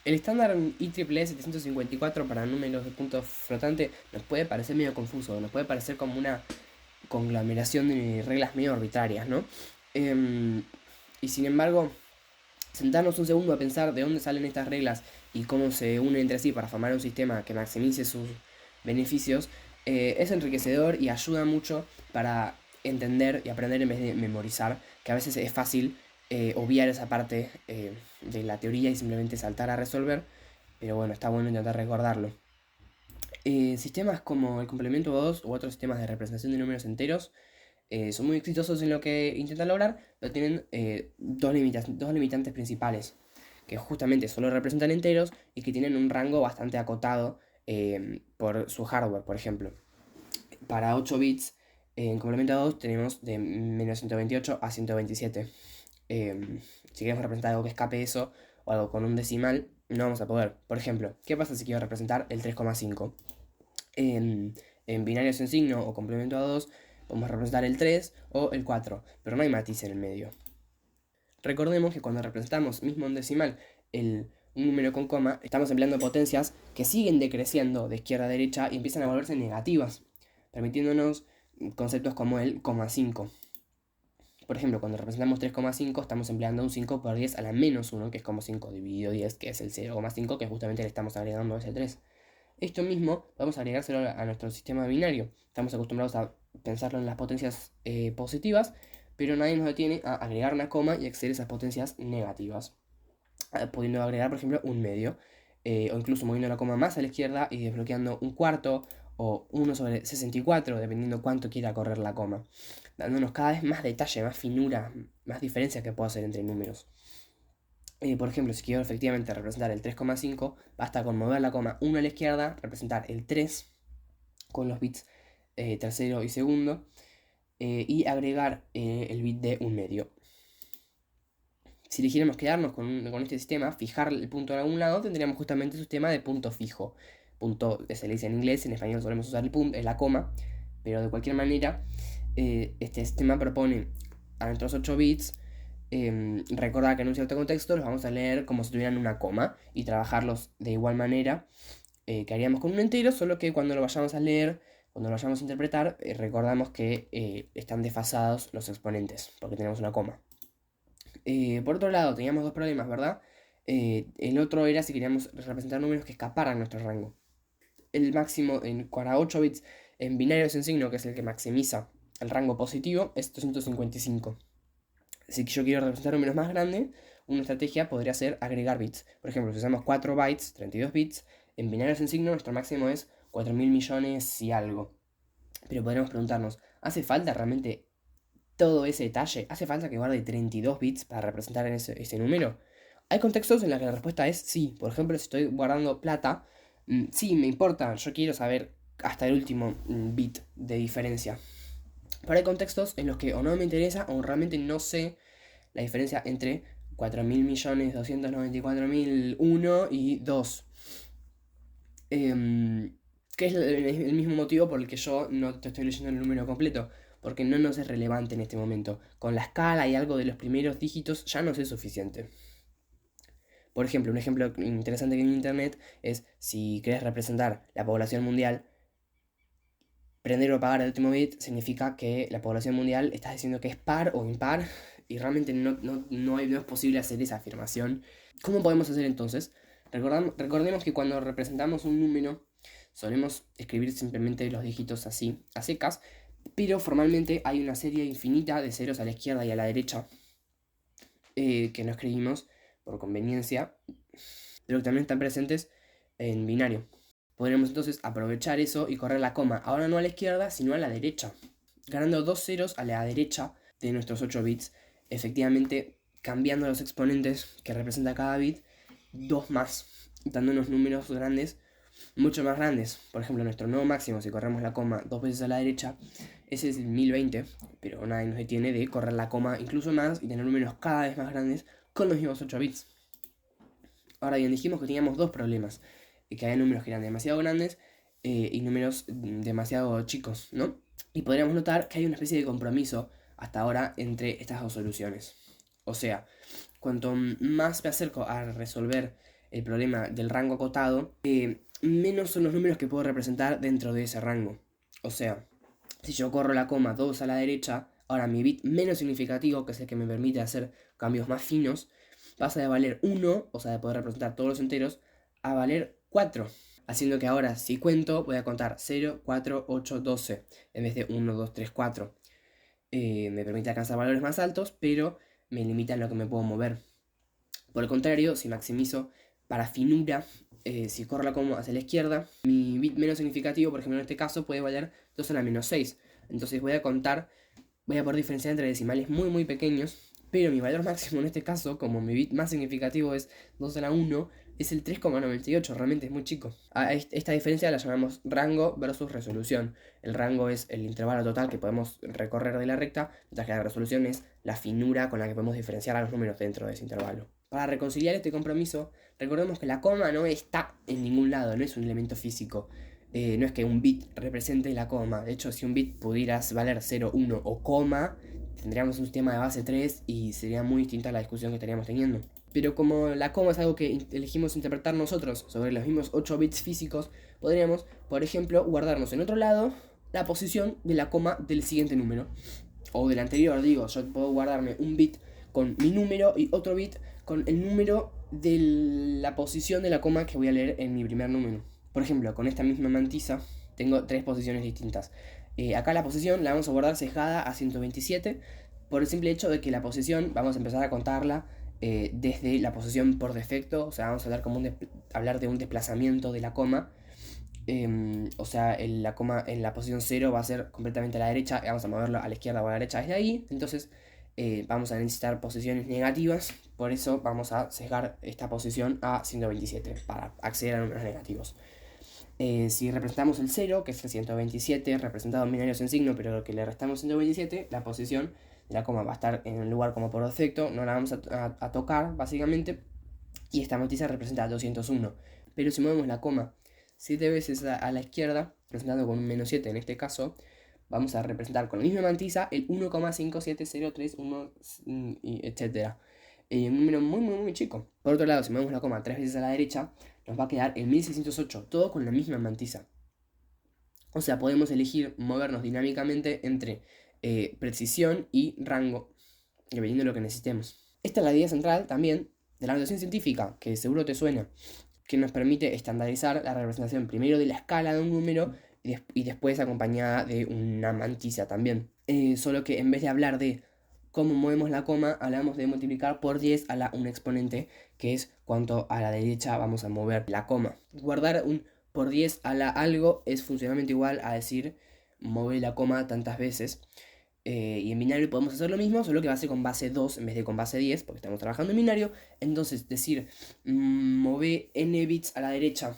El estándar IEEE 754 para números de punto flotante nos puede parecer medio confuso, nos puede parecer como una conglomeración de reglas medio arbitrarias, ¿no? Em, y sin embargo, sentarnos un segundo a pensar de dónde salen estas reglas y cómo se unen entre sí para formar un sistema que maximice sus beneficios, es enriquecedor y ayuda mucho para entender y aprender en vez de memorizar, que a veces es fácil obviar esa parte de la teoría y simplemente saltar a resolver, pero bueno, está bueno intentar recordarlo. Sistemas como el complemento 2 u otros sistemas de representación de números enteros son muy exitosos en lo que intentan lograr, pero tienen dos limitantes principales, que justamente solo representan enteros y que tienen un rango bastante acotado por su hardware, por ejemplo. Para 8 bits, en complemento 2 tenemos de menos 128 a 127. Si queremos representar algo que escape eso o algo con un decimal, no vamos a poder. Por ejemplo, ¿qué pasa si quiero representar el 3,5? En, en binarios en signo o complemento a 2 podemos representar el 3 o el 4, pero no hay matiz en el medio. Recordemos que cuando representamos mismo en decimal un número con coma, estamos empleando potencias que siguen decreciendo de izquierda a derecha y empiezan a volverse negativas, permitiéndonos conceptos como el coma 5. Por ejemplo, cuando representamos 3,5 estamos empleando un 5 por 10 a la menos 1, que es como 5 dividido 10, que es el 0,5, que justamente le estamos agregando ese 3. Esto mismo vamos a agregárselo a nuestro sistema binario. Estamos acostumbrados a pensarlo en las potencias positivas, pero nadie nos detiene a agregar una coma y acceder a esas potencias negativas. Pudiendo agregar, por ejemplo, un medio, o incluso moviendo la coma más a la izquierda y desbloqueando un cuarto o 1 sobre 64, dependiendo cuánto quiera correr la coma, dándonos cada vez más detalle, más finura, más diferencia que puedo hacer entre números. Por ejemplo, si quiero efectivamente representar el 3,5, basta con mover la coma 1 a la izquierda, representar el 3 con los bits tercero y segundo, y agregar el bit de un medio. Si eligiéramos quedarnos con este sistema, fijar el punto en algún lado, tendríamos justamente un sistema de punto fijo. Punto se le dice en inglés, en español solemos usar el punto, la coma, pero de cualquier manera, este sistema propone a nuestros 8 bits recordar que en un cierto contexto los vamos a leer como si tuvieran una coma y trabajarlos de igual manera que haríamos con un entero, solo que cuando lo vayamos a leer, cuando lo vayamos a interpretar, recordamos que están desfasados los exponentes, porque tenemos una coma. Por otro lado, teníamos dos problemas, ¿verdad? El otro era si queríamos representar números que escaparan nuestro rango. El máximo para 8 bits en binarios en signo, que es el que maximiza el rango positivo, es 255. Si yo quiero representar números más grandes, una estrategia podría ser agregar bits. Por ejemplo, si usamos 4 bytes, 32 bits, en binarios en signo nuestro máximo es 4.000 millones y algo. Pero podríamos preguntarnos, ¿hace falta realmente todo ese detalle? ¿Hace falta que guarde 32 bits para representar ese número? Hay contextos en los que la respuesta es sí. Por ejemplo, si estoy guardando plata, sí, me importa, yo quiero saber hasta el último bit de diferencia. Pero hay contextos en los que o no me interesa o realmente no sé la diferencia entre 4.294.001 y 2. Que es el mismo motivo por el que yo no te estoy leyendo el número completo, porque no nos es relevante en este momento. Con la escala y algo de los primeros dígitos ya no es suficiente. Por ejemplo, un ejemplo interesante que vi en internet es si querés representar la población mundial, prender o apagar el último bit significa que la población mundial está diciendo que es par o impar y realmente no es posible hacer esa afirmación. ¿Cómo podemos hacer entonces? Recordemos que cuando representamos un número solemos escribir simplemente los dígitos así, a secas, pero formalmente hay una serie infinita de ceros a la izquierda y a la derecha que no escribimos por conveniencia, pero que también están presentes en binario. Podremos entonces aprovechar eso y correr la coma, ahora no a la izquierda, sino a la derecha, ganando dos ceros a la derecha de nuestros 8 bits, efectivamente cambiando los exponentes que representa cada bit, dos más, dando unos números grandes, mucho más grandes. Por ejemplo, nuestro nuevo máximo, si corremos la coma dos veces a la derecha, ese es el 1020, pero nadie nos detiene de correr la coma incluso más y tener números cada vez más grandes con los mismos 8 bits. Ahora bien, dijimos que teníamos dos problemas, que había números que eran demasiado grandes y números demasiado chicos, ¿no? Y podríamos notar que hay una especie de compromiso hasta ahora entre estas dos soluciones. O sea, cuanto más me acerco a resolver el problema del rango acotado, menos son los números que puedo representar dentro de ese rango. O sea, si yo corro la coma 2 a la derecha, ahora mi bit menos significativo, que es el que me permite hacer cambios más finos, pasa de valer 1, o sea, de poder representar todos los enteros, a valer 4. Haciendo que ahora, si cuento, voy a contar 0, 4, 8, 12, en vez de 1, 2, 3, 4. Me permite alcanzar valores más altos, pero me limita en lo que me puedo mover. Por el contrario, si maximizo para finura, si corro la coma hacia la izquierda, mi bit menos significativo, por ejemplo en este caso, puede valer 2 a la menos 6. Entonces voy a poder diferenciar entre decimales muy muy pequeños, pero mi valor máximo en este caso, como mi bit más significativo es 2 a la 1, es el 3,98, realmente es muy chico. A esta diferencia la llamamos rango versus resolución. El rango es el intervalo total que podemos recorrer de la recta, mientras que la resolución es la finura con la que podemos diferenciar a los números dentro de ese intervalo. Para reconciliar este compromiso, recordemos que la coma no está en ningún lado, no es un elemento físico. No es que un bit represente la coma. De hecho, si un bit pudiera valer 0, 1 o coma, tendríamos un sistema de base 3 y sería muy distinta a la discusión que estaríamos teniendo. Pero como la coma es algo que elegimos interpretar nosotros sobre los mismos 8 bits físicos, podríamos, por ejemplo, guardarnos en otro lado la posición de la coma del siguiente número. O del anterior, digo, yo puedo guardarme un bit con mi número y otro bit con el número de la posición de la coma que voy a leer en mi primer número. Por ejemplo, con esta misma mantisa tengo 3 posiciones distintas. Acá la posición la vamos a guardar sesgada a 127 por el simple hecho de que la posición vamos a empezar a contarla desde la posición por defecto. O sea, vamos a hablar de un desplazamiento de la coma. O sea, la coma en la posición 0 va a ser completamente a la derecha y vamos a moverlo a la izquierda o a la derecha desde ahí. Entonces vamos a necesitar posiciones negativas, por eso vamos a sesgar esta posición a 127 para acceder a números negativos. Si representamos el 0, que es el 127, representado en binarios en signo, pero que le restamos 127, la posición de la coma va a estar en el lugar como por defecto, no la vamos a tocar básicamente, y esta matiza representa 201. Pero si movemos la coma 7 veces a la izquierda, representando con un menos 7 en este caso, vamos a representar con la misma mantisa el 1,57031, etc. Un número muy muy muy chico. Por otro lado, si movemos la coma 3 veces a la derecha, nos va a quedar el 1608, todo con la misma mantisa. O sea, podemos elegir movernos dinámicamente entre precisión y rango, dependiendo de lo que necesitemos. Esta es la idea central también de la notación científica, que seguro te suena, que nos permite estandarizar la representación primero de la escala de un número y después acompañada de una mantisa también. Solo que en vez de hablar de cómo movemos la coma, hablamos de multiplicar por 10 a la un exponente, que es cuánto a la derecha vamos a mover la coma. Guardar un por 10 a la algo es funcionalmente igual a decir mover la coma tantas veces. Y en binario podemos hacer lo mismo, solo que va a ser con base 2 en vez de con base 10, porque estamos trabajando en binario. Entonces decir move n bits a la derecha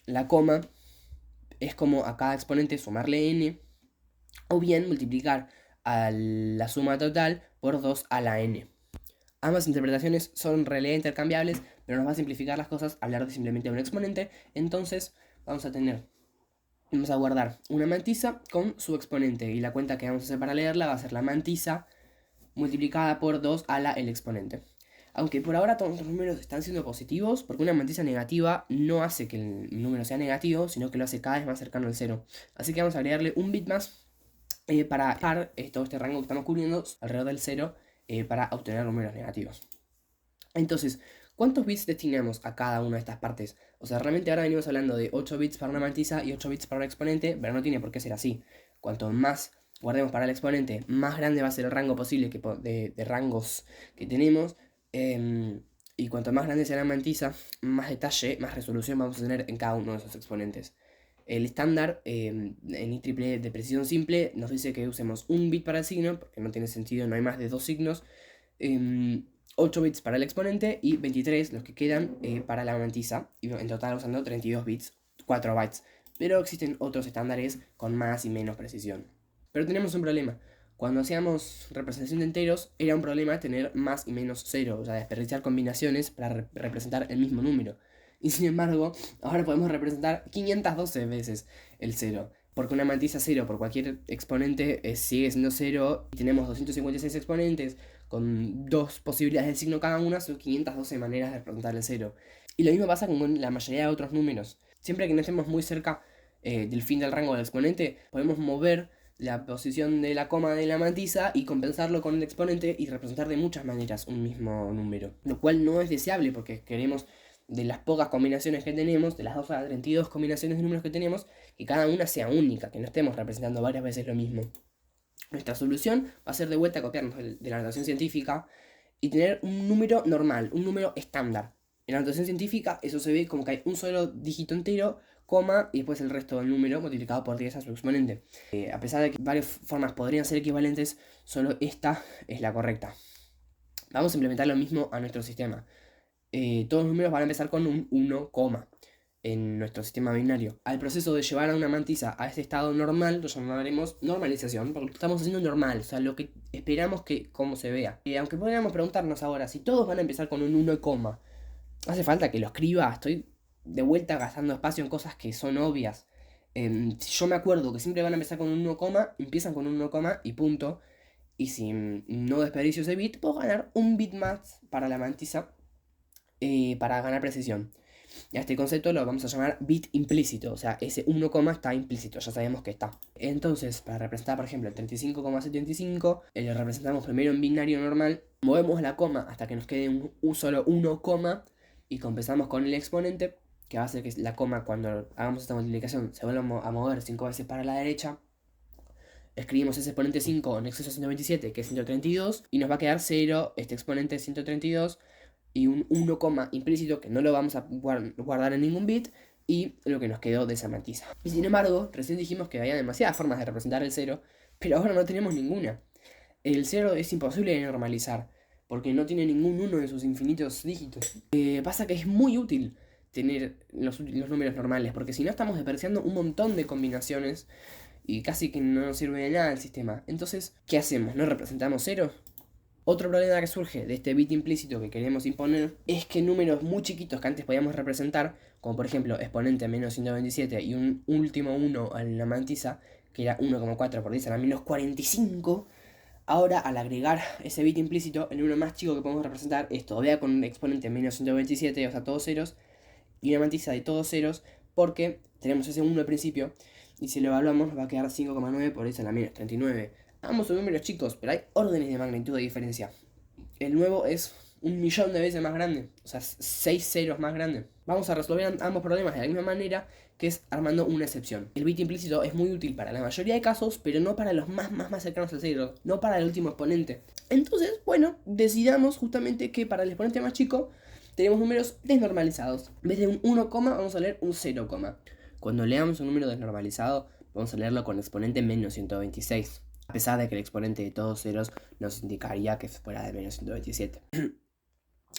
la coma es como a cada exponente sumarle n, o bien multiplicar a la suma total por 2 a la n. Ambas interpretaciones son en realidad intercambiables, pero nos va a simplificar las cosas hablar de simplemente un exponente. Entonces vamos a guardar una mantisa con su exponente, y la cuenta que vamos a hacer para leerla va a ser la mantisa multiplicada por 2 a la el exponente. Aunque por ahora todos los números están siendo positivos, porque una mantisa negativa no hace que el número sea negativo, sino que lo hace cada vez más cercano al 0. Así que vamos a agregarle un bit más para dejar todo este rango que estamos cubriendo alrededor del 0 para obtener números negativos. Entonces, ¿cuántos bits destinamos a cada una de estas partes? O sea, realmente ahora venimos hablando de 8 bits para una mantisa y 8 bits para un exponente, pero no tiene por qué ser así. Cuanto más guardemos para el exponente, más grande va a ser el rango posible de rangos que tenemos. Y cuanto más grande sea la mantisa, más detalle, más resolución vamos a tener en cada uno de esos exponentes. El estándar en IEEE de precisión simple nos dice que usemos un bit para el signo, porque no tiene sentido, no hay más de 2 signos. 8 bits para el exponente y 23 los que quedan para la mantisa, y en total usando 32 bits, 4 bytes. Pero existen otros estándares con más y menos precisión. Pero tenemos un problema. Cuando hacíamos representación de enteros, era un problema tener más y menos 0, o sea, desperdiciar combinaciones para representar el mismo número. Y sin embargo, ahora podemos representar 512 veces el 0. Porque una mantisa 0 por cualquier exponente sigue siendo 0. Y tenemos 256 exponentes con dos posibilidades del signo cada una, son 512 maneras de representar el 0. Y lo mismo pasa con la mayoría de otros números. Siempre que no estemos muy cerca del fin del rango del exponente, podemos mover la posición de la coma de la matiza y compensarlo con el exponente y representar de muchas maneras un mismo número. Lo cual no es deseable porque queremos, de las pocas combinaciones que tenemos, de las 2 a las 32 combinaciones de números que tenemos, que cada una sea única, que no estemos representando varias veces lo mismo. Nuestra solución va a ser de vuelta copiarnos de la notación científica y tener un número normal, un número estándar. En la notación científica eso se ve como que hay un solo dígito entero, coma, y después el resto del número multiplicado por 10 a su exponente. A pesar de que varias formas podrían ser equivalentes, solo esta es la correcta. Vamos a implementar lo mismo a nuestro sistema. Todos los números van a empezar con un 1, en nuestro sistema binario. Al proceso de llevar a una mantisa a este estado normal lo llamaremos normalización, porque lo estamos haciendo normal, o sea, lo que esperamos que como se vea. Aunque podríamos preguntarnos ahora, si todos van a empezar con un 1, ¿hace falta que lo escriba? Estoy de vuelta gastando espacio en cosas que son obvias. Si yo me acuerdo que siempre van a empezar con un 1, empiezan con un 1, y punto. Y si no desperdicio ese bit, puedo ganar un bit más para la mantisa para ganar precisión. Y a este concepto lo vamos a llamar bit implícito, o sea, ese 1, está implícito, ya sabemos que está. Entonces, para representar, por ejemplo, el 35,75, lo representamos primero en binario normal, movemos la coma hasta que nos quede un solo 1, y compensamos con el exponente, que va a hacer que la coma, cuando hagamos esta multiplicación, se vuelva a mover 5 veces para la derecha. Escribimos ese exponente 5 en exceso de 127, que es 132, y nos va a quedar 0, este exponente 132, y un 1, implícito que no lo vamos a guardar en ningún bit, y lo que nos quedó de esa matiza. Y sin embargo, recién dijimos que había demasiadas formas de representar el 0, pero ahora no tenemos ninguna. El 0 es imposible de normalizar, porque no tiene ningún 1 en sus infinitos dígitos. Pasa que es muy útil tener los números normales, porque si no estamos desperdiciando un montón de combinaciones y casi que no nos sirve de nada el sistema. Entonces, ¿qué hacemos? ¿No representamos 0? Otro problema que surge de este bit implícito que queremos imponer es que números muy chiquitos que antes podíamos representar, como por ejemplo exponente menos 127 y un último 1 en la mantisa, que era 1,4 por 10 a la menos 45, ahora al agregar ese bit implícito, el número más chico que podemos representar es todavía con un exponente menos 127, o sea, todos ceros, y una mantisa de todos ceros, porque tenemos ese 1 al principio, y si lo evaluamos nos va a quedar 5,9 por 10 a la menos 39. Ambos son números chicos, pero hay órdenes de magnitud de diferencia. El nuevo es 1.000.000 de veces más grande, o sea, 6 ceros más grande. Vamos a resolver ambos problemas de la misma manera, que es armando una excepción. El bit implícito es muy útil para la mayoría de casos, pero no para los más cercanos al cero, no para el último exponente. Entonces, bueno, decidamos justamente que para el exponente más chico tenemos números desnormalizados. En vez de un 1, vamos a leer un 0, Cuando leamos un número desnormalizado, vamos a leerlo con exponente menos 126. A pesar de que el exponente de todos ceros nos indicaría que fuera de menos 127.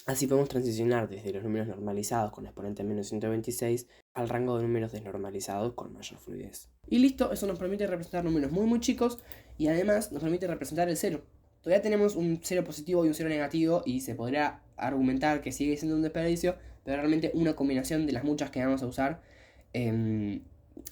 Así podemos transicionar desde los números normalizados con exponente menos 126 al rango de números desnormalizados con mayor fluidez. Y listo, eso nos permite representar números muy chicos y además nos permite representar el 0. Todavía tenemos un 0 positivo y un 0 negativo y se podrá argumentar que sigue siendo un desperdicio, pero realmente una combinación de las muchas que vamos a usar.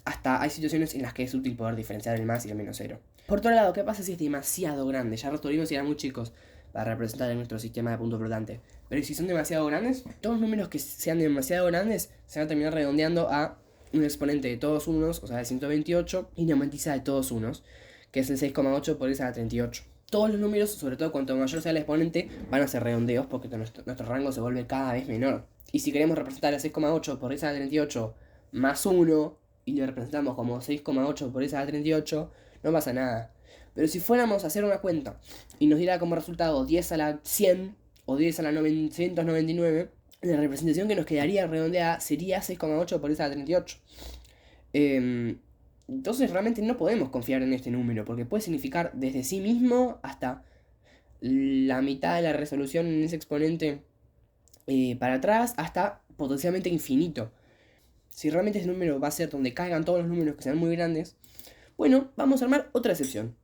Hasta hay situaciones en las que es útil poder diferenciar el más y el menos 0. Por otro lado, ¿qué pasa si es demasiado grande? Ya resolvimos si eran muy chicos para representar en nuestro sistema de punto flotante. Pero si son demasiado grandes, todos los números que sean demasiado grandes se van a terminar redondeando a un exponente de todos unos, o sea, de 128, y una mantisa de todos unos, que es el 6,8 por 10 a la 38. Todos los números, sobre todo cuanto mayor sea el exponente, van a ser redondeos porque nuestro rango se vuelve cada vez menor. Y si queremos representar el 6,8 por 10 a la 38 más 1, y lo representamos como 6,8 por 10 a la 38, no pasa nada. Pero si fuéramos a hacer una cuenta y nos diera como resultado 10 a la 100 o 10 a la 999, la representación que nos quedaría redondeada sería 6,8 por 10 a la 38. Entonces realmente no podemos confiar en este número, porque puede significar desde sí mismo hasta la mitad de la resolución en ese exponente para atrás, hasta potencialmente infinito. Si realmente ese número va a ser donde caigan todos los números que sean muy grandes, bueno, vamos a armar otra excepción.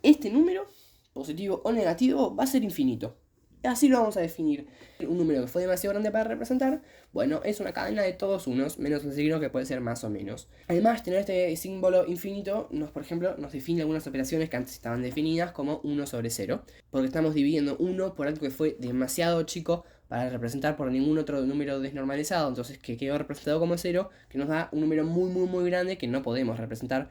Este número, positivo o negativo, va a ser infinito. Así lo vamos a definir. Un número que fue demasiado grande para representar, bueno, es una cadena de todos unos, menos un signo que puede ser más o menos. Además, tener este símbolo infinito, por ejemplo, nos define algunas operaciones que antes estaban definidas como 1 sobre 0, porque estamos dividiendo 1 por algo que fue demasiado chico para representar por ningún otro número desnormalizado, entonces que quedó representado como 0, que nos da un número muy grande que no podemos representar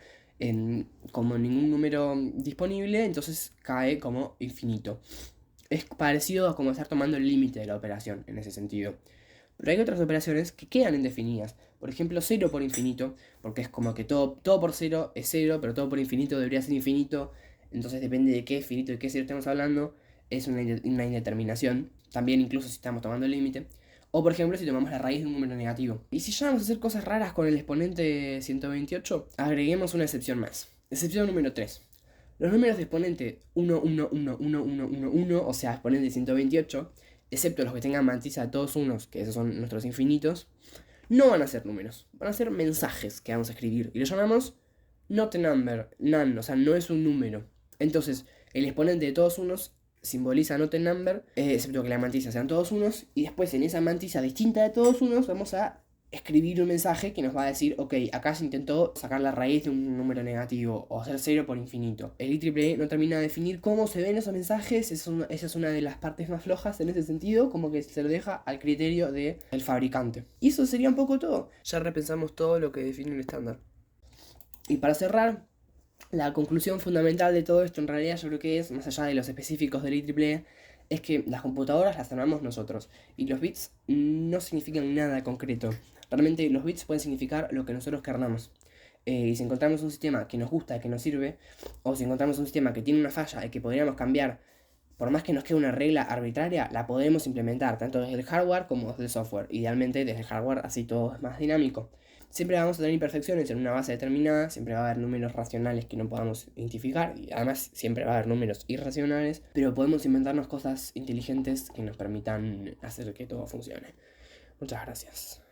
como ningún número disponible, entonces cae como infinito. Es parecido a como estar tomando el límite de la operación en ese sentido. Pero hay otras operaciones que quedan indefinidas. Por ejemplo, 0 por infinito, porque es como que todo por 0 es 0, pero todo por infinito debería ser infinito. Entonces depende de qué infinito y qué 0 estamos hablando, es una indeterminación. También incluso si estamos tomando el límite. O por ejemplo si tomamos la raíz de un número negativo. Y si ya vamos a hacer cosas raras con el exponente 128, agreguemos una excepción más. Excepción número 3. Los números de exponente 1, 1, 1, 1, 1, 1, 1, o sea, exponente 128, excepto los que tengan matiza de todos unos, que esos son nuestros infinitos, no van a ser números, van a ser mensajes que vamos a escribir. Y lo llamamos not a number, none, o sea, no es un número. Entonces, el exponente de todos unos simboliza not a number, excepto que la mantilla sean todos unos, y después en esa mantilla distinta de todos unos vamos a escribir un mensaje que nos va a decir, ok, acá se intentó sacar la raíz de un número negativo o hacer 0 por infinito. El IEEE no termina de definir cómo se ven esos mensajes, esa es una de las partes más flojas en ese sentido, como que se lo deja al criterio del fabricante. Y eso sería un poco todo. Ya repensamos todo lo que define el estándar. Y para cerrar, la conclusión fundamental de todo esto en realidad yo creo que es, más allá de los específicos del IEEE, es que las computadoras las armamos nosotros y los bits no significan nada concreto. Realmente los bits pueden significar lo que nosotros queramos. Y si encontramos un sistema que nos gusta, que nos sirve, o si encontramos un sistema que tiene una falla y que podríamos cambiar, por más que nos quede una regla arbitraria, la podemos implementar tanto desde el hardware como desde el software. Idealmente desde el hardware, así todo es más dinámico. Siempre vamos a tener imperfecciones en una base determinada, siempre va a haber números racionales que no podamos identificar, y además siempre va a haber números irracionales, pero podemos inventarnos cosas inteligentes que nos permitan hacer que todo funcione. Muchas gracias.